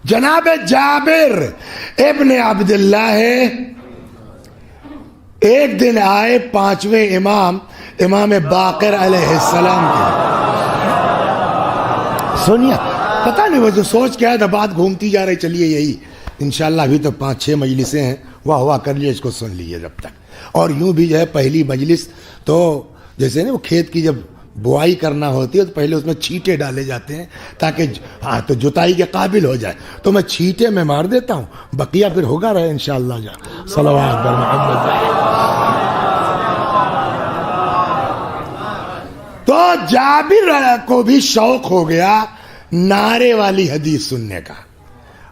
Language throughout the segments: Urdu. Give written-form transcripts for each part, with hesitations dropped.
جناب جابر ابن عبداللہ ہے، ایک دن آئے پانچویں امام باقر علیہ السلام کے. سنیا پتہ نہیں وہ جو سوچ کے آیا تھا، بات گھومتی جا رہی. چلیے یہی انشاءاللہ ابھی تو 5-6 مجلسیں ہیں، واہ کر لیے، اس کو سن لیے جب تک. اور یوں بھی جو ہے پہلی مجلس تو جیسے نا وہ کھیت کی جب بوائی کرنا ہوتی ہے تو پہلے اس میں چھینٹے ڈالے جاتے ہیں تاکہ تو جتائی کے قابل ہو جائے. تو میں چھینٹے میں مار دیتا ہوں، بقیہ پھر ہوگا رہے انشاءاللہ. صلوات بر محمد. تو جابر کو بھی شوق ہو گیا نعرے والی حدیث سننے کا.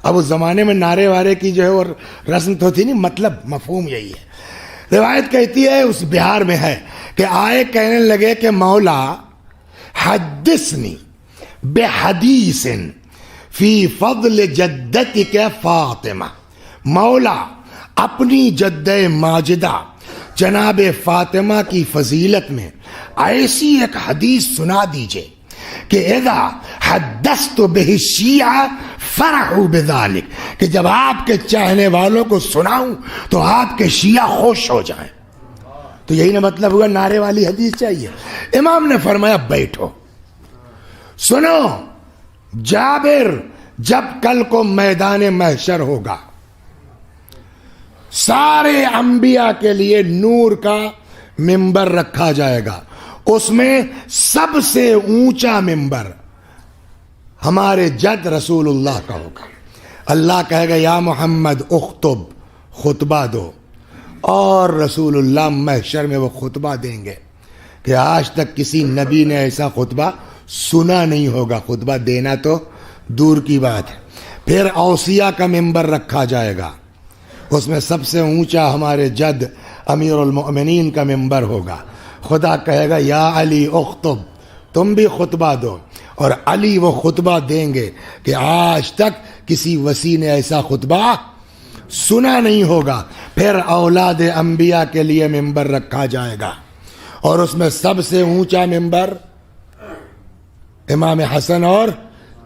اب اس زمانے میں نعرے وارے کی جو ہے وہ رسم تو تھی نہیں، مطلب مفہوم یہی ہے. روایت کہتی ہے اس بہار میں ہے کہ آئے کہنے لگے کہ مولا حدثنی بحدیث فی فضل جدتک فاطمہ، مولا اپنی جد ماجدہ جناب فاطمہ کی فضیلت میں ایسی ایک حدیث سنا دیجئے کہ اذا حدثت بہ الشیعہ فرحوا بذلک، کہ جب آپ کے چاہنے والوں کو سناؤں تو آپ کے شیعہ خوش ہو جائیں. تو یہی نا مطلب ہوا نعرے والی حدیث چاہیے. امام نے فرمایا بیٹھو سنو، جابر جب کل کو میدان محشر ہوگا سارے انبیاء کے لیے نور کا ممبر رکھا جائے گا، اس میں سب سے اونچا ممبر ہمارے جد رسول اللہ کا ہوگا. اللہ کہے گا یا محمد اخطب، خطبہ دو، اور رسول اللہ محشر میں وہ خطبہ دیں گے کہ آج تک کسی نبی نے ایسا خطبہ سنا نہیں ہوگا. خطبہ دینا تو دور کی بات ہے. پھر اوصیہ کا ممبر رکھا جائے گا، اس میں سب سے اونچا ہمارے جد امیر المؤمنین کا ممبر ہوگا. خدا کہے گا یا علی اخطب، تم بھی خطبہ دو، اور علی وہ خطبہ دیں گے کہ آج تک کسی وسیع نے ایسا خطبہ سنا نہیں ہوگا. پھر اولاد انبیاء کے لیے ممبر رکھا جائے گا، اور اس میں سب سے اونچا ممبر امام حسن اور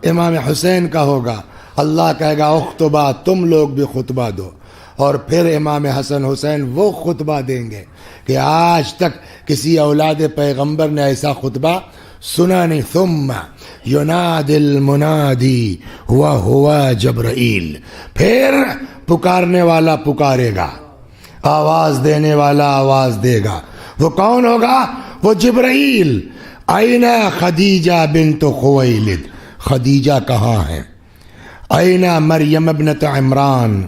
امام حسین کا ہوگا. اللہ کہے گا اخطبہ، تم لوگ بھی خطبہ دو، اور پھر امام حسن حسین وہ خطبہ دیں گے کہ آج تک کسی اولاد پیغمبر نے ایسا خطبہ سنا نہیں. ثم ینادی المنادی وہو جبرائیل، پھر پکارنے والا پکارے گا، آواز دینے والا آواز دے گا. وہ کون ہوگا؟ وہ جبرائیل. این خدیجہ بنت خویلد، خدیجہ کہاں ہیں؟ این مریم ابنت عمران،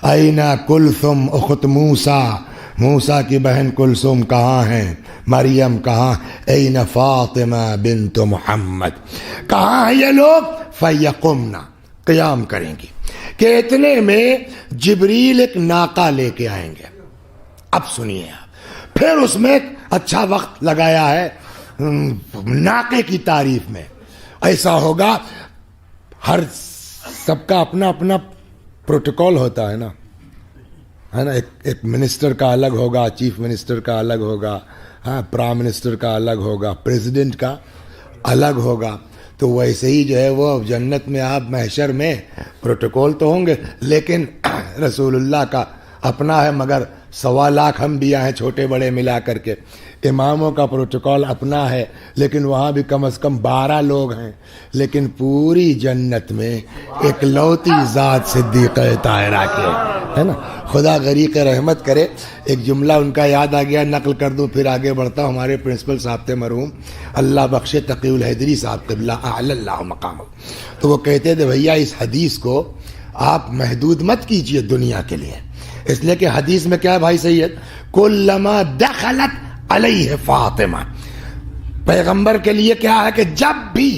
این کلثم اخت موسیٰ، موسیٰ کی بہن کلثوم کہاں ہیں؟ مریم کہاں؟ این فاطمہ بنت محمد، کہاں ہیں یہ لوگ؟ فیقمنا، قیام کریں گی. کہ اتنے میں جبریل ایک ناقہ لے کے آئیں گے. اب سنیے آپ، پھر اس میں اچھا وقت لگایا ہے ناقے کی تعریف میں. ایسا ہوگا، ہر سب کا اپنا اپنا پروٹوکول ہوتا ہے نا، ہے نا. ایک منسٹر کا الگ ہوگا، چیف منسٹر کا الگ ہوگا، ہاں، پرائم منسٹر کا الگ ہوگا، پریزیڈنٹ کا الگ ہوگا. تو ویسے ہی جو ہے وہ جنت میں آپ محشر میں پروٹوکول تو ہوں گے، لیکن رسول اللہ کا اپنا ہے. مگر 1.25 لاکھ انبیاء ہیں چھوٹے بڑے ملا کر کے، اماموں کا پروٹوکول اپنا ہے، لیکن وہاں بھی کم از کم 12 لوگ ہیں. لیکن پوری جنت میں ایک لوتی ذات صدیقہ طاہرہ کے، ہے نا. خدا غریق رحمت کرے. ایک جملہ ان کا یاد آ گیا، نقل کر دوں پھر آگے بڑھتا ہوں. ہمارے پرنسپل صاحب تھے مرحوم، اللہ بخشے، تقی الحیدری صاحب قبلہ اعلی اللہ مقام. تو وہ کہتے تھے بھیا اس حدیث کو آپ محدود مت کیجئے دنیا کے لیے، اس لیے کہ حدیث میں کیا ہے بھائی سید؟ کلما دخلت علیہ فاطمہ، پیغمبر کے لیے کیا ہے کہ جب بھی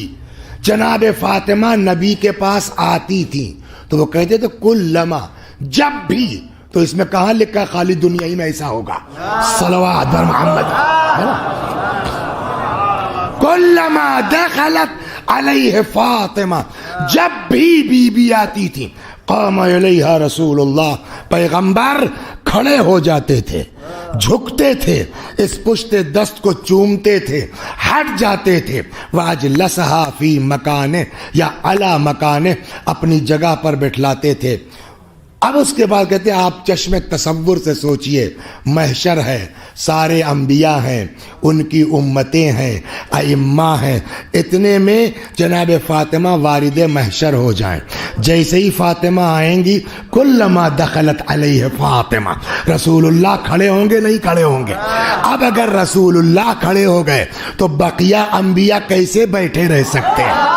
جناب فاطمہ نبی کے پاس آتی تھی تو وہ کہتے تھے کلما، جب بھی. تو اس میں کہاں لکھا ہے خالی دنیا ہی میں ایسا ہوگا؟ صلوات بر محمد. کلما دخلت علیہ فاطمہ، جب بھی بی بی آتی تھی قام الیہا رسول اللہ، پیغمبر کھڑے ہو جاتے تھے, جھکتے تھے, اس پشت دست کو چومتے تھے, ہٹ جاتے تھے. واجلسہا فی مکانے یا علی مکانے, اپنی جگہ پر بٹھلاتے تھے. اب اس کے بعد کہتے ہیں آپ چشم تصور سے سوچئے, محشر ہے, سارے انبیاء ہیں, ان کی امتیں ہیں, ائمہ ہیں, اتنے میں جناب فاطمہ وارد محشر ہو جائیں. جیسے ہی فاطمہ آئیں گی, کلما دخلت علیہ فاطمہ, رسول اللہ کھڑے ہوں گے, نہیں کھڑے ہوں گے. اب اگر رسول اللہ کھڑے ہو گئے تو بقیہ انبیاء کیسے بیٹھے رہ سکتے ہیں؟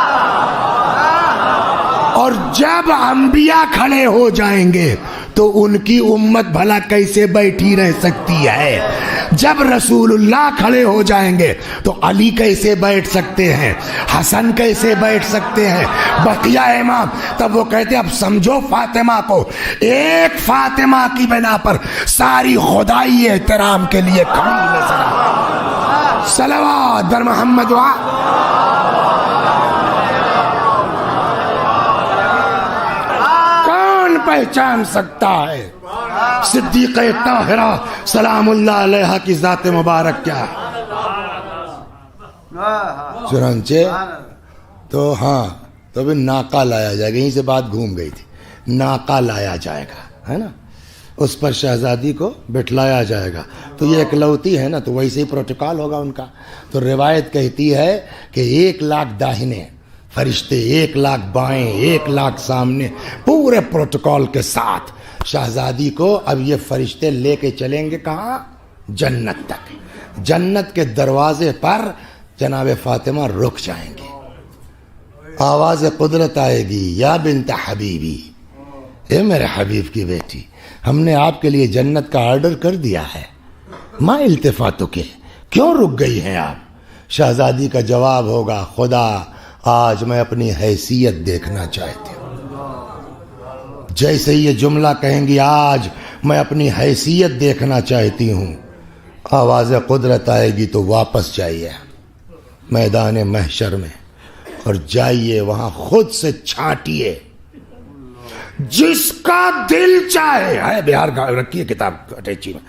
اور جب انبیاء کھڑے ہو جائیں گے تو ان کی امت بھلا کیسے بیٹھی رہ سکتی ہے؟ جب رسول اللہ کھڑے ہو جائیں گے تو علی کیسے بیٹھ سکتے ہیں, حسن کیسے بیٹھ سکتے ہیں, بقیہ امام؟ تب وہ کہتے ہیں اب سمجھو فاطمہ کو, ایک فاطمہ کی بنا پر ساری خدائی احترام کے لیے کھڑی نظر آئی. صلوات بر محمد و پہچان سکتا ہے صدیقہ طاہرہ سلام اللہ علیہا کی ذات مبارک کیا ہے؟ چنانچہ تو ہاں تو ابھی ناقہ لایا جائے گا, یہیں سے بات گھوم گئی تھی, ناقہ لایا جائے گا, ہے نا, اس پر شہزادی کو بٹھلایا جائے گا. تو یہ اکلوتی ہے نا, تو ویسے ہی پروٹوکال ہوگا ان کا. تو روایت کہتی ہے کہ 1,00,000 داہنے فرشتے, 1,00,000 بائیں, 1,00,000 سامنے, پورے پروٹوکال کے ساتھ شہزادی کو اب یہ فرشتے لے کے چلیں گے کہاں؟ جنت تک. جنت کے دروازے پر جناب فاطمہ رک جائیں گے, آواز قدرت آئے گی, یا بنت حبیبی, اے میرے حبیب کی بیٹی, ہم نے آپ کے لیے جنت کا آرڈر کر دیا ہے, ما التفاتو کے, کیوں رک گئی ہیں آپ؟ شہزادی کا جواب ہوگا, خدا آج میں اپنی حیثیت دیکھنا چاہتی ہوں. جیسے یہ جملہ کہیں گی آج میں اپنی حیثیت دیکھنا چاہتی ہوں, آواز قدرت آئے گی تو واپس جائیے میدان محشر میں اور جائیے وہاں خود سے چھانٹیے, جس کا دل چاہے, ہے بہار کا رکھیے کتاب اٹیچی میں,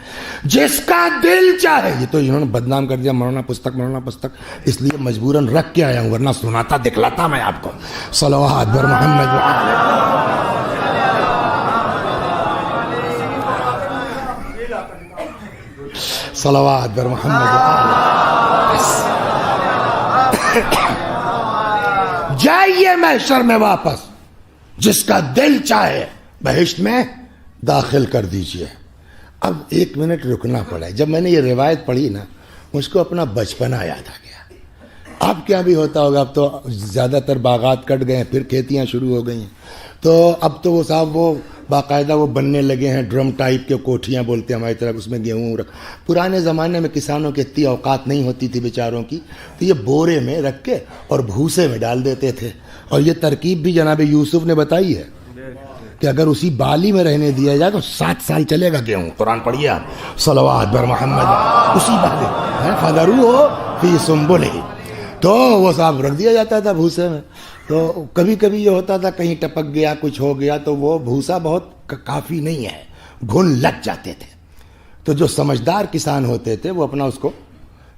جس کا دل چاہے. یہ تو انہوں نے بدنام کر دیا مولانا پستک, اس لیے مجبوراً رکھ کے آیا ہوں, ورنہ سناتا دکھلاتا میں آپ کو. صلوات بر محمد و صلوات بر محمد و جائیے محشر میں واپس, جس کا دل چاہے بہشت میں داخل کر دیجئے. اب 1 منٹ رکنا پڑا. جب میں نے یہ روایت پڑھی نا, مجھ کو اپنا بچپنا یاد آ گیا. اب کیا بھی ہوتا ہوگا, اب تو زیادہ تر باغات کٹ گئے ہیں, پھر کھیتیاں شروع ہو گئی ہیں, تو اب تو وہ صاحب وہ باقاعدہ وہ بننے لگے ہیں, ڈرم ٹائپ کے کوٹھیاں بولتے ہیں ہماری طرف, اس میں گیہوں رکھ. پرانے زمانے میں کسانوں کی اتنی اوقات نہیں ہوتی تھی بیچاروں کی, تو یہ بورے میں رکھ کے اور بھوسے میں ڈال دیتے تھے. اور یہ ترکیب بھی جناب یوسف نے بتائی ہے کہ اگر اسی بالی میں رہنے دیا جائے تو 7 سال چلے گا گیہوں. قرآن پڑھیے آپ, صلوات بر محمد, اسی بالی فَذَرُوهُ فِي سُنبُلِهِ. تو وہ صاحب رکھ دیا جاتا تھا بھوسے میں. تو کبھی کبھی یہ ہوتا تھا کہیں ٹپک گیا, کچھ ہو گیا, تو وہ بھوسا بہت کافی نہیں ہے, گھن لگ جاتے تھے. تو جو سمجھدار کسان ہوتے تھے وہ اپنا اس کو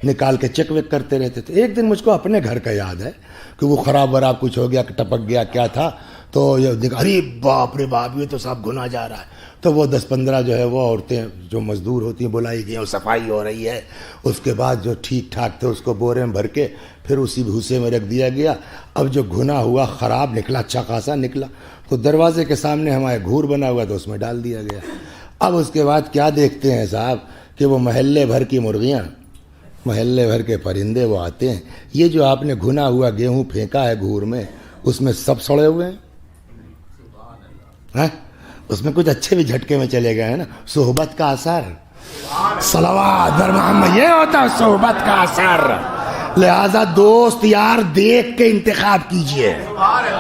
نکال کے چیک ویک کرتے رہتے تھے. ایک دن مجھ کو اپنے گھر کا یاد ہے کہ وہ خراب وراب کچھ ہو گیا, ٹپک گیا, کیا تھا, تو یہ دیکھا, ارے باپ رے باپ, یہ تو صاحب گھنا جا رہا ہے. تو وہ 10-15 جو ہے وہ عورتیں جو مزدور ہوتی ہیں بلائی گئی, اور صفائی ہو رہی ہے. اس کے بعد جو ٹھیک ٹھاک تھے اس کو بورے میں بھر کے پھر اسی بھوسے میں رکھ دیا گیا. اب جو گھنا ہوا خراب نکلا, اچھا خاصا نکلا, تو دروازے کے سامنے ہمارے گھور بنا ہوا تو اس میں ڈال دیا گیا. اب اس کے بعد کیا دیکھتے ہیں صاحب کہ وہ محلے بھر کی مرغیاں, محلے بھر کے پرندے وہ آتے ہیں. یہ جو آپ نے گھنا ہوا گیہوں پھینکا ہے گھور میں, اس میں سب سڑے ہوئے ہیں, اس میں کچھ اچھے بھی جھٹکے میں چلے گئے ہیں نا. صحبت کا اثر, صلوات بر محمد, یہ ہوتا ہے صحبت کا اثر. لہذا دوست یار دیکھ کے انتخاب کیجئے,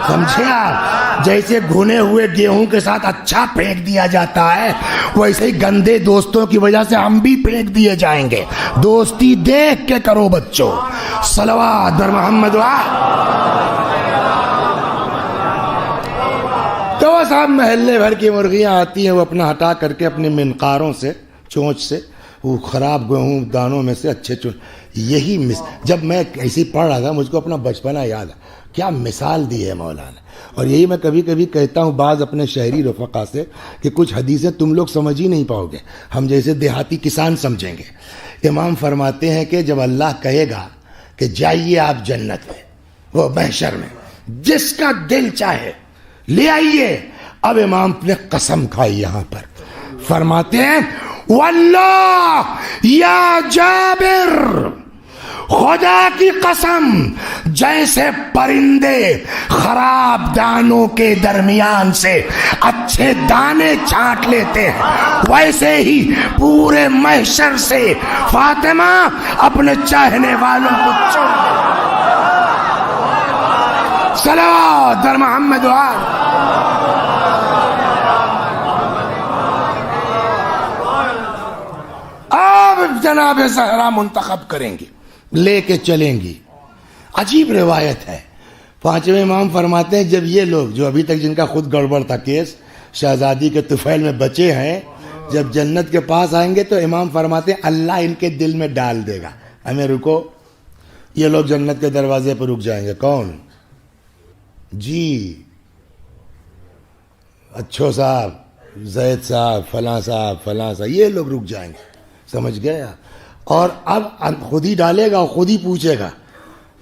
سمجھے آپ. جیسے گھنے ہوئے گیہوں کے ساتھ اچھا پھینک دیا جاتا ہے, ویسے ہی گندے دوستوں کی وجہ سے ہم بھی پھینک دیے جائیں گے. دوستی دیکھ کے کرو بچوں. صلوات بر محمد. تو تو وہ صاحب محلے بھر کی مرغیاں آتی ہیں, وہ اپنا ہٹا کر کے اپنے منقاروں سے, چونچ سے, وہ خراب گیہوں دانوں میں سے اچھے یہی جب میں ایسے پڑھ رہا تھا مجھ کو اپنا بچپنا یاد ہے, کیا مثال دی ہے مولانا. اور یہی میں کبھی کبھی کہتا ہوں بعض اپنے شہری رفقا سے کہ کچھ حدیثیں تم لوگ سمجھ ہی نہیں پاؤ گے, ہم جیسے دیہاتی کسان سمجھیں گے. امام فرماتے ہیں کہ جب اللہ کہے گا کہ جائیے آپ جنت میں, وہ محشر میں, جس کا دل چاہے لے آئیے. اب امام نے قسم کھائی یہاں پر, فرماتے ہیں واللہ یا جابر, خدا کی قسم, جیسے پرندے خراب دانوں کے درمیان سے اچھے دانے چھانٹ لیتے ہیں, ویسے ہی پورے محشر سے فاطمہ اپنے چاہنے والوں کو چن لے. صلوات در محمد و آل. اب جناب زہرا منتخب کریں گی, لے کے چلیں گی. عجیب روایت ہے. پانچویں امام فرماتے ہیں جب یہ لوگ جو ابھی تک جن کا خود گڑبڑ تھا کیس, شہزادی کے طفیل میں بچے ہیں, جب جنت کے پاس آئیں گے تو امام فرماتے ہیں اللہ ان کے دل میں ڈال دے گا ہمیں رکو. یہ لوگ جنت کے دروازے پر رک جائیں گے. کون جی؟ اچھو صاحب, زید صاحب, فلاں صاحب, فلاں صاحب, یہ لوگ رک جائیں گے. سمجھ گیا؟ اور اب خود ہی ڈالے گا اور خود ہی پوچھے گا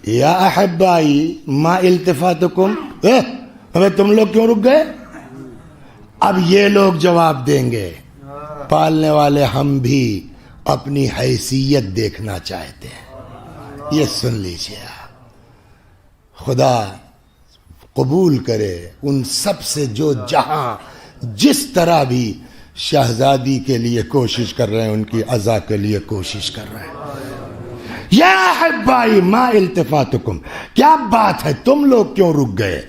یا احبائی ما التفاتکم, ہمیں تم لوگ کیوں رک گئے؟ اب یہ لوگ جواب دیں گے پالنے والے ہم بھی اپنی حیثیت دیکھنا چاہتے ہیں. یہ سن لیجیے, خدا قبول کرے ان سب سے جو جہاں جس طرح بھی شہزادی کے لیے کوشش کر رہے ہیں, ان کی عزا کے لیے کوشش کر رہے ہیں. یا احبائی ما التفاتکم, کیا بات ہے تم لوگ کیوں رک گئے؟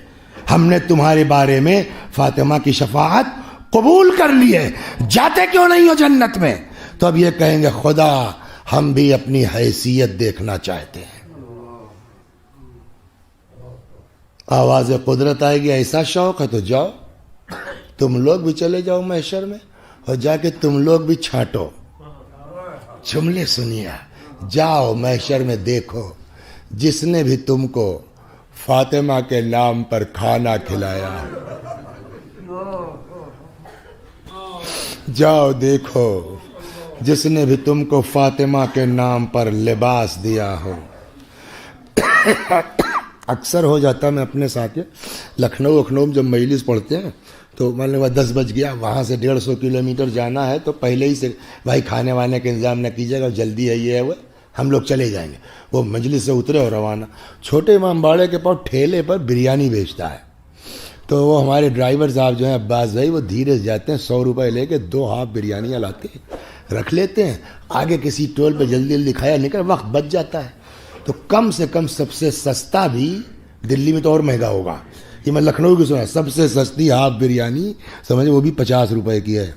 ہم نے تمہارے بارے میں فاطمہ کی شفاعت قبول کر لی ہے, جاتے کیوں نہیں ہو جنت میں؟ تو اب یہ کہیں گے خدا ہم بھی اپنی حیثیت دیکھنا چاہتے ہیں. آواز قدرت آئے گی ایسا شوق ہے تو جاؤ, تم لوگ بھی چلے جاؤ محشر میں, اور جا کے تم لوگ بھی چھانٹو. جملے سنیے, جاؤ محشر میں دیکھو جس نے بھی تم کو فاطمہ کے نام پر کھانا کھلایا. جاؤ دیکھو جس نے بھی تم کو فاطمہ کے نام پر لباس دیا ہو. اکثر ہو جاتا میں اپنے ساتھ لکھنؤ جب مجلس پڑھتے ہیں تو مان لو 10 بج گیا, وہاں سے 150 کلومیٹر جانا ہے, تو پہلے ہی سے بھائی کھانے وانے کا انتظام نہ کیجیے گا, جلدی ہے یہ ہے وہ, ہم لوگ چلے جائیں گے. وہ مجلس سے اترے اور روانہ. چھوٹے امام باڑے کے پاس ٹھیلے پر بریانی بیچتا ہے, تو وہ ہمارے ڈرائیور صاحب جو ہیں عباس بھائی, وہ دھیرے سے جاتے ہیں, 100 روپے لے کے 2 ہاف بریانیاں لاتے ہیں, رکھ لیتے ہیں. آگے کسی ٹول پہ جلدی جلدی کھایا نکل, وقت بچ جاتا ہے. تو کم سے کم سب سے سستا بھی, دلی میں تو اور مہنگا ہوگا, یہ میں لکھنؤ کی سنا, سب سے سستی ہاف بریانی سمجھے وہ بھی 50 روپے کی ہے.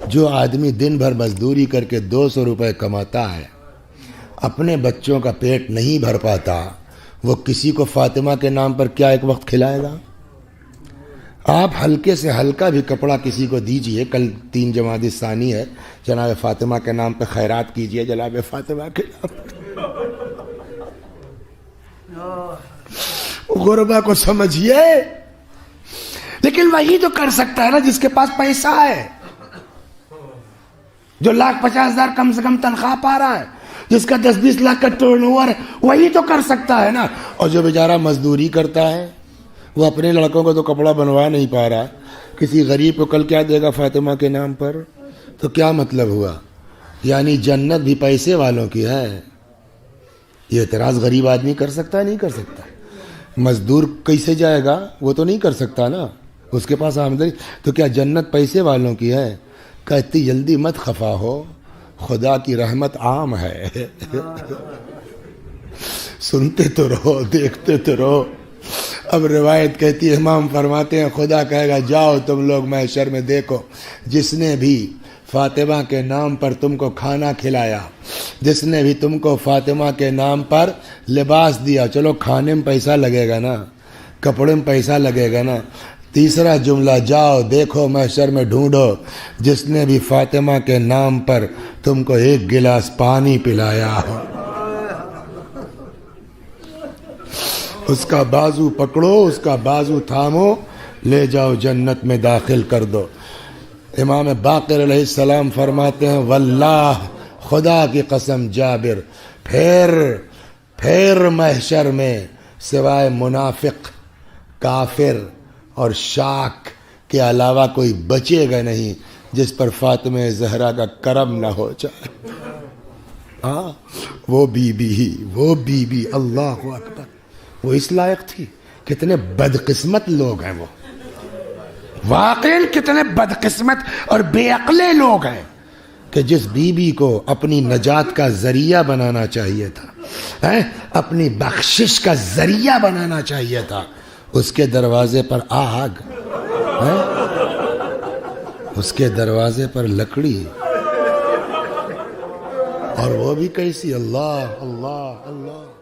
جو آدمی دن بھر مزدوری کر کے 200 روپے کماتا ہے, اپنے بچوں کا پیٹ نہیں بھر پاتا, وہ کسی کو فاطمہ کے نام پر کیا ایک وقت کھلائے گا؟ آپ ہلکے سے ہلکا بھی کپڑا کسی کو دیجئے, کل 3 جمادی ثانی ہے, جناب فاطمہ کے نام پہ خیرات کیجئے, جناب فاطمہ کے نام پہ. غربا کو سمجھیے, لیکن وہی تو کر سکتا ہے نا جس کے پاس پیسہ ہے, جو 1,50,000 کم سے کم تنخواہ پا رہا ہے, جس کا 10-20 لاکھ کا ٹرن اوور ہے, وہی تو کر سکتا ہے نا. اور جو بیچارہ مزدوری کرتا ہے, وہ اپنے لڑکوں کو تو کپڑا بنوا نہیں پا رہا, کسی غریب کو کل کیا دے گا فاطمہ کے نام پر؟ تو کیا مطلب ہوا؟ یعنی جنت بھی پیسے والوں کی ہے. یہ اعتراض غریب آدمی کر سکتا ہے؟ نہیں کر سکتا. مزدور کیسے جائے گا؟ وہ تو نہیں کر سکتا نا, اس کے پاس آمدنی. تو کیا جنت پیسے والوں کی ہے؟ کہتی جلدی مت خفا ہو, خدا کی رحمت عام ہے. سنتے تو رہو, دیکھتے تو رہو. اب روایت کہتی ہے, امام فرماتے ہیں خدا کہے گا جاؤ تم لوگ محشر میں دیکھو جس نے بھی فاطمہ کے نام پر تم کو کھانا کھلایا, جس نے بھی تم کو فاطمہ کے نام پر لباس دیا. چلو کھانے میں پیسہ لگے گا نا, کپڑے میں پیسہ لگے گا نا, تیسرا جملہ جاؤ دیکھو محشر میں ڈھونڈو جس نے بھی فاطمہ کے نام پر تم کو ایک گلاس پانی پلایا ہو، اس کا بازو پکڑو، اس کا بازو تھامو، لے جاؤ جنت میں داخل کر دو۔ امام باقر علیہ السلام فرماتے ہیں واللہ، خدا کی قسم جابر، پھر محشر میں سوائے منافق، کافر اور شاک کے علاوہ کوئی بچے گا نہیں جس پر فاطمہ زہرا کا کرم نہ ہو جائے۔ ہاں وہ بی بی اللہ اکبر، وہ اس لائق تھی۔ کتنے بدقسمت لوگ ہیں وہ، واقعی کتنے بدقسمت اور بے عقلے لوگ ہیں کہ جس بیوی کو اپنی نجات کا ذریعہ بنانا چاہیے تھا، اپنی بخشش کا ذریعہ بنانا چاہیے تھا، اس کے دروازے پر آگ، اس کے دروازے پر لکڑی، اور وہ بھی کیسی، اللہ اللہ اللہ۔